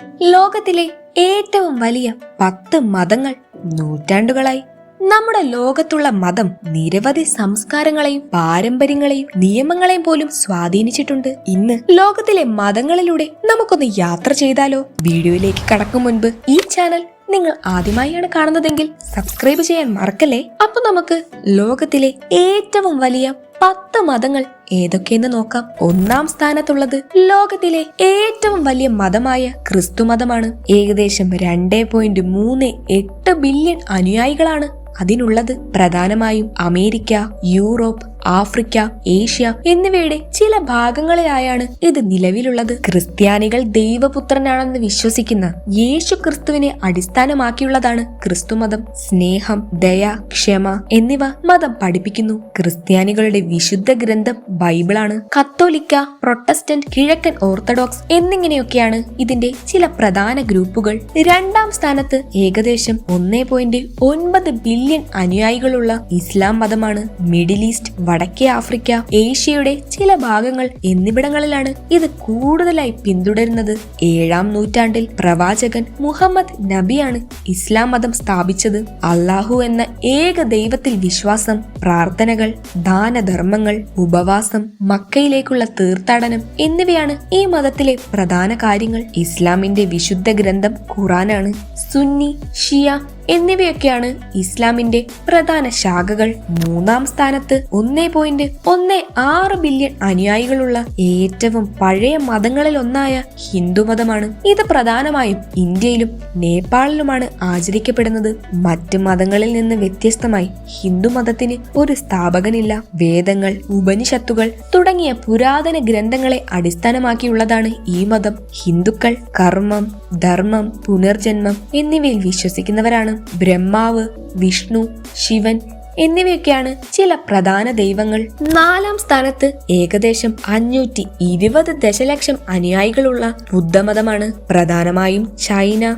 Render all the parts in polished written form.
ലോകത്തിലെ ഏറ്റവും വലിയ 10 മതങ്ങൾ നൂറ്റാണ്ടുകളായി. നമ്മുടെ ലോകത്തുള്ള മതം നിരവധി സംസ്കാരങ്ങളെയും പാരമ്പര്യങ്ങളെയും നിയമങ്ങളെയും പോലും സ്വാധീനിച്ചിട്ടുണ്ട്. ഇന്ന് ലോകത്തിലെ മതങ്ങളിലൂടെ നമുക്കൊന്ന് യാത്ര ചെയ്താലോ? വീഡിയോയിലേക്ക് കടക്കും മുൻപ് ഈ ചാനൽ നിങ്ങൾ ആദ്യമായാണ് കാണുന്നതെങ്കിൽ സബ്സ്ക്രൈബ് ചെയ്യാൻ മറക്കല്ലേ. അപ്പൊ നമുക്ക് ലോകത്തിലെ ഏറ്റവും വലിയ 10 മതങ്ങൾ ഏതൊക്കെയെന്ന് നോക്കാം. ഒന്നാം സ്ഥാനത്തുള്ളത് ലോകത്തിലെ ഏറ്റവും വലിയ മതമായ ക്രിസ്തു മതമാണ്. ഏകദേശം 2.38 ബില്യൺ അനുയായികളാണ് അതിനുള്ളത്. പ്രധാനമായും അമേരിക്ക, യൂറോപ്പ്, ആഫ്രിക്ക, ഏഷ്യ എന്നിവയുടെ ചില ഭാഗങ്ങളിലായാണ് ഇത് നിലവിലുള്ളത്. ക്രിസ്ത്യാനികൾ ദൈവപുത്രനാണെന്ന് വിശ്വസിക്കുന്ന യേശു ക്രിസ്തുവിനെ അടിസ്ഥാനമാക്കിയുള്ളതാണ് ക്രിസ്തുമതം. സ്നേഹം, ദയ, ക്ഷമ എന്നിവ മതം പഠിപ്പിക്കുന്നു. ക്രിസ്ത്യാനികളുടെ വിശുദ്ധ ഗ്രന്ഥം ബൈബിളാണ്. കത്തോലിക്ക, പ്രൊട്ടസ്റ്റന്റ്, കിഴക്കൻ ഓർത്തഡോക്സ് എന്നിങ്ങനെയൊക്കെയാണ് ഇതിന്റെ ചില പ്രധാന ഗ്രൂപ്പുകൾ. രണ്ടാം സ്ഥാനത്ത് ഏകദേശം 1.9 ബില്യൺ അനുയായികളുള്ള ഇസ്ലാം മതമാണ്. മിഡിൽ ഈസ്റ്റ്, വടക്കേ ആഫ്രിക്ക, ഏഷ്യയുടെ ചില ഭാഗങ്ങൾ എന്നിവിടങ്ങളിലാണ് ഇത് കൂടുതലായി പിന്തുടരുന്നത്. 7-ാം നൂറ്റാണ്ടിൽ പ്രവാചകൻ മുഹമ്മദ് നബിയാണ് ഇസ്ലാം മതം സ്ഥാപിച്ചത്. അല്ലാഹു എന്ന ഏക ദൈവത്തിൽ വിശ്വാസം, പ്രാർത്ഥനകൾ, ദാനധർമ്മങ്ങൾ, ഉപവാസം, മക്കയിലേക്കുള്ള തീർത്ഥാടനം എന്നിവയാണ് ഈ മതത്തിലെ പ്രധാന കാര്യങ്ങൾ. ഇസ്ലാമിന്റെ വിശുദ്ധ ഗ്രന്ഥം ഖുറാനാണ്. സുന്നി, ഷിയ എന്നിവയൊക്കെയാണ് ഇസ്ലാമിന്റെ പ്രധാന ശാഖകൾ. മൂന്നാം സ്ഥാനത്ത് 1.16 ബില്യൺ അനുയായികളുള്ള ഏറ്റവും പഴയ മതങ്ങളിൽ ഒന്നായ ഹിന്ദുമതമാണ്. ഇത് പ്രധാനമായും ഇന്ത്യയിലും നേപ്പാളിലുമാണ് ആചരിക്കപ്പെടുന്നത്. മറ്റ് മതങ്ങളിൽ നിന്ന് വ്യത്യസ്തമായി ഹിന്ദുമതത്തിന് ഒരു സ്ഥാപകനില്ല. വേദങ്ങൾ, ഉപനിഷത്തുകൾ തുടങ്ങിയ പുരാതന ഗ്രന്ഥങ്ങളെ അടിസ്ഥാനമാക്കിയുള്ളതാണ് ഈ മതം. ഹിന്ദുക്കൾ കർമ്മം, ധർമ്മം, പുനർജന്മം എന്നിവയിൽ വിശ്വസിക്കുന്നവരാണ്. ബ്രഹ്മാവ്, വിഷ്ണു, ശിവൻ എന്നിവയൊക്കെയാണ് ചില പ്രധാന ദൈവങ്ങൾ. 4-ാം സ്ഥാനത്ത് ഏകദേശം 520 ദശലക്ഷം അനുയായികളുള്ള ബുദ്ധമതമാണ്. പ്രധാനമായും ചൈന,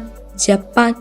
ജപ്പാൻ,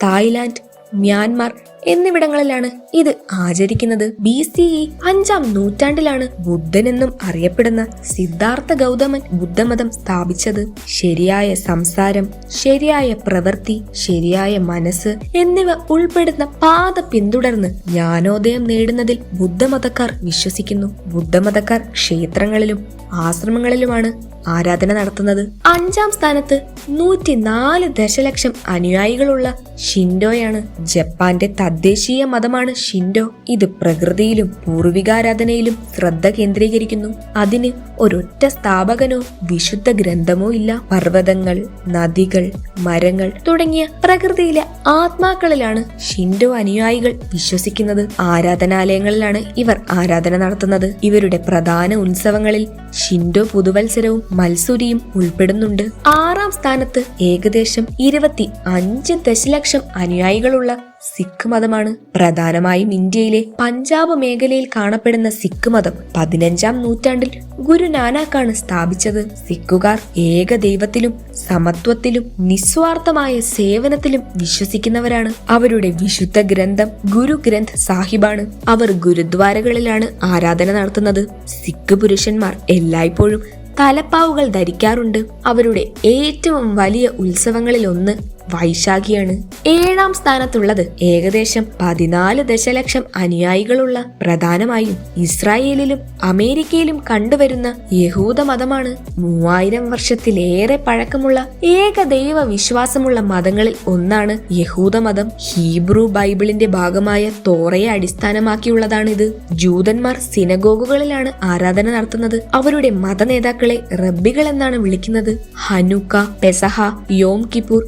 തായ്ലാന്റ്, മ്യാൻമാർ എന്നിവിടങ്ങളിലാണ് ഇത് ആചരിക്കുന്നത്. BCE 5-ാം നൂറ്റാണ്ടിലാണ് ബുദ്ധൻ എന്നും അറിയപ്പെടുന്ന സിദ്ധാർത്ഥ ഗൗതമൻ ബുദ്ധമതം സ്ഥാപിച്ചത്. ശരിയായ സംസാരം, ശരിയായ പ്രവൃത്തി, ശരിയായ മനസ്സ് എന്നിവ ഉൾപ്പെടുന്ന പാത പിന്തുടർന്ന് ജ്ഞാനോദയം നേടുന്നതിൽ ബുദ്ധമതക്കാർ വിശ്വസിക്കുന്നു. ബുദ്ധമതക്കാർ ക്ഷേത്രങ്ങളിലും ആശ്രമങ്ങളിലുമാണ് ആരാധന നടത്തുന്നത്. 5-ാം സ്ഥാനത്ത് 104 ദശലക്ഷം അനുയായികളുള്ള ഷിൻഡോയാണ്. ജപ്പാന്റെ തദ്ദേശീയ മതമാണ് ഷിൻഡോ. ഇത് പ്രകൃതിയിലും പൂർവികാരാധനയിലും ശ്രദ്ധ കേന്ദ്രീകരിക്കുന്നു. അതിന് ഒരൊറ്റ സ്ഥാപകനോ വിശുദ്ധ ഗ്രന്ഥമോ ഇല്ല. പർവ്വതങ്ങൾ, നദികൾ, മരങ്ങൾ തുടങ്ങിയ പ്രകൃതിയിലെ ആത്മാക്കളിലാണ് ഷിൻഡോ അനുയായികൾ വിശ്വസിക്കുന്നത്. ആരാധനാലയങ്ങളിലാണ് ഇവർ ആരാധന നടത്തുന്നത്. ഇവരുടെ പ്രധാന ഉത്സവങ്ങളിൽ ഷിൻഡോ പുതുവത്സരവും മത്സൂരിയും ഉൾപ്പെടുന്നുണ്ട്. 6-ാം സ്ഥാനത്ത് ഏകദേശം 25 ദശലക്ഷം അനുയായികളുള്ള സിഖ് മതമാണ്. പ്രധാനമായും ഇന്ത്യയിലെ പഞ്ചാബ് മേഖലയിൽ കാണപ്പെടുന്ന സിഖ് മതം 15-ാം നൂറ്റാണ്ടിൽ ഗുരു നാനാക്കാണ് സ്ഥാപിച്ചത്. സിഖുകാർ ഏക ദൈവത്തിലും സമത്വത്തിലും നിസ്വാർത്ഥമായ സേവനത്തിലും വിശ്വസിക്കുന്നവരാണ്. അവരുടെ വിശുദ്ധ ഗ്രന്ഥം ഗുരു ഗ്രന്ഥ് സാഹിബാണ്. അവർ ഗുരുദ്വാരകളിലാണ് ആരാധന നടത്തുന്നത്. സിഖ് പുരുഷന്മാർ എല്ലായ്പ്പോഴും തലപ്പാവുകൾ ധരിക്കാറുണ്ട്. അവരുടെ ഏറ്റവും വലിയ ഉത്സവങ്ങളിൽ ഒന്ന് വൈശാഖിയാണ്. 7-ാം സ്ഥാനത്തുള്ളത് ഏകദേശം 14 ദശലക്ഷം അനുയായികളുള്ള പ്രധാനമായും ഇസ്രായേലിലും അമേരിക്കയിലും കണ്ടുവരുന്ന യഹൂദ മതമാണ്. 3000 വർഷത്തിലേറെ പഴക്കമുള്ള ഏകദൈവ വിശ്വാസമുള്ള മതങ്ങളിൽ ഒന്നാണ് യഹൂദ മതം. ഹീബ്രു ബൈബിളിന്റെ ഭാഗമായ തോറയെ അടിസ്ഥാനമാക്കിയുള്ളതാണിത്. ജൂതന്മാർ സിനഗോഗുകളിലാണ് ആരാധന നടത്തുന്നത്. അവരുടെ മത നേതാക്കളെ റബ്ബികൾ എന്നാണ് വിളിക്കുന്നത്. ഹനുക്ക, പെസഹ, യോം കിപ്പൂർ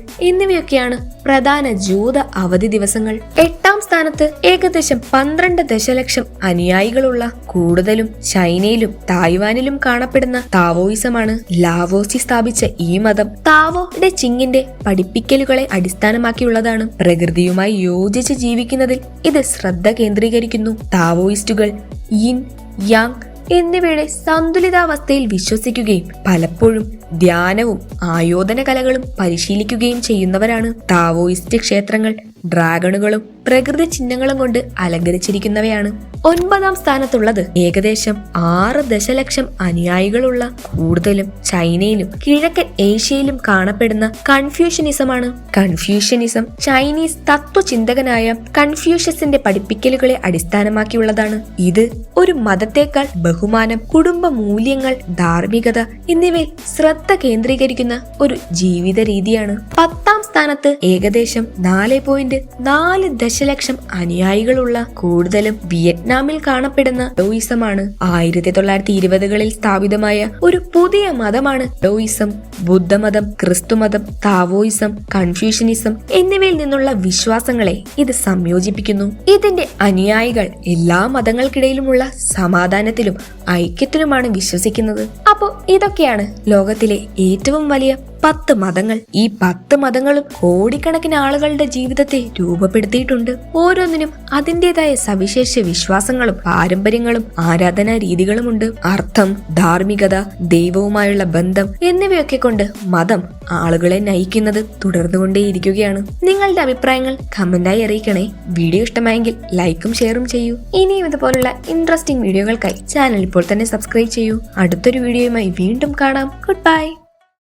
എന്നിവയൊക്കെയാണ് പ്രധാന ജൂത അവധി ദിവസങ്ങൾ. 8-ാം സ്ഥാനത്ത് ഏകദേശം 12 ദശലക്ഷം അനുയായികളുള്ള കൂടുതലും ചൈനയിലും തായ്വാനിലും കാണപ്പെടുന്ന താവോയിസമാണ്. ലാവോസി സ്ഥാപിച്ച ഈ മതം താവോ ഡെ ചിങ്ങിന്റെ പഠിപ്പിക്കലുകളെ അടിസ്ഥാനമാക്കിയുള്ളതാണ്. പ്രകൃതിയുമായി യോജിച്ച് ജീവിക്കുന്നതിൽ ഇത് ശ്രദ്ധ കേന്ദ്രീകരിക്കുന്നു. താവോയിസ്റ്റുകൾ യിൻ, യാങ് എന്നിവയുടെ സന്തുലിതാവസ്ഥയിൽ വിശ്വസിക്കുകയും പലപ്പോഴും ധ്യാനവും ആയോധന കലകളും പരിശീലിക്കുകയും ചെയ്യുന്നവരാണ്. താവോയിസ്റ്റ് ക്ഷേത്രങ്ങൾ ഡ്രാഗണുകളും പ്രകൃതി ചിഹ്നങ്ങളും കൊണ്ട് അലങ്കരിച്ചിരിക്കുന്നവയാണ്. 9ാം സ്ഥാനത്തുള്ളത് ഏകദേശം 6 ദശലക്ഷം അനുയായികളുള്ള കൂടുതലും ചൈനയിലും കിഴക്കൻ ഏഷ്യയിലും കാണപ്പെടുന്ന കൺഫ്യൂഷ്യനിസമാണ്. കൺഫ്യൂഷ്യനിസം ചൈനീസ് തത്വചിന്തകനായ കൺഫ്യൂഷ്യസിന്റെ പഠിപ്പിക്കലുകളെ അടിസ്ഥാനമാക്കിയുള്ളതാണ്. ഇത് ഒരു മതത്തെക്കാൾ ബഹുമാനം, കുടുംബ മൂല്യങ്ങൾ, ധാർമ്മികത എന്നിവയിൽ ശ്രദ്ധ കേന്ദ്രീകരിക്കുന്ന ഒരു ജീവിത രീതിയാണ്. 10ാം സ്ഥാനത്ത് ഏകദേശം 4.4 ദശലക്ഷം അനുയായികളുള്ള കൂടുതലും വിയറ്റ്നാമിൽ കാണപ്പെടുന്ന ഡോയിസമാണ്. 1920കളിൽ സ്ഥാപിതമായ ഒരു പുതിയ മതമാണ് ഡോയിസം. ബുദ്ധമതം, ക്രിസ്തുമതം, താവോയിസം, കൺഫ്യൂഷ്യനിസം എന്നിവയിൽ നിന്നുള്ള വിശ്വാസങ്ങളെ ഇത് സംയോജിപ്പിക്കുന്നു. ഇതിന്റെ അനുയായികൾ എല്ലാ മതങ്ങൾക്കിടയിലുമുള്ള സമാധാനത്തിലും ഐക്യത്തിലുമാണ് വിശ്വസിക്കുന്നത്. അപ്പോൾ ഇതൊക്കെയാണ് ലോകത്തിലെ ഏറ്റവും വലിയ 10 മതങ്ങൾ. ഈ 10 മതങ്ങളും കോടിക്കണക്കിന് ആളുകളുടെ ജീവിതത്തെ രൂപപ്പെടുത്തിയിട്ടുണ്ട്. ഓരോന്നിനും അതിൻ്റെതായ സവിശേഷ വിശ്വാസങ്ങളും പാരമ്പര്യങ്ങളും ആരാധനാ രീതികളുമുണ്ട്. അർത്ഥം, ധാർമ്മികത, ദൈവവുമായുള്ള ബന്ധം എന്നിവയൊക്കെ കൊണ്ട് മതം ആളുകളെ നയിക്കുന്നത് തുടർന്നുകൊണ്ടേയിരിക്കുകയാണ്. നിങ്ങളുടെ അഭിപ്രായങ്ങൾ കമന്റായി അറിയിക്കണേ. വീഡിയോ ഇഷ്ടമായെങ്കിൽ ലൈക്കും ഷെയറും ചെയ്യൂ. ഇനിയും ഇതുപോലുള്ള ഇൻട്രസ്റ്റിംഗ് വീഡിയോകൾക്കായി ചാനൽ ഇപ്പോൾ തന്നെ സബ്സ്ക്രൈബ് ചെയ്യൂ. അടുത്തൊരു വീഡിയോയുമായി വീണ്ടും കാണാം. Good bye.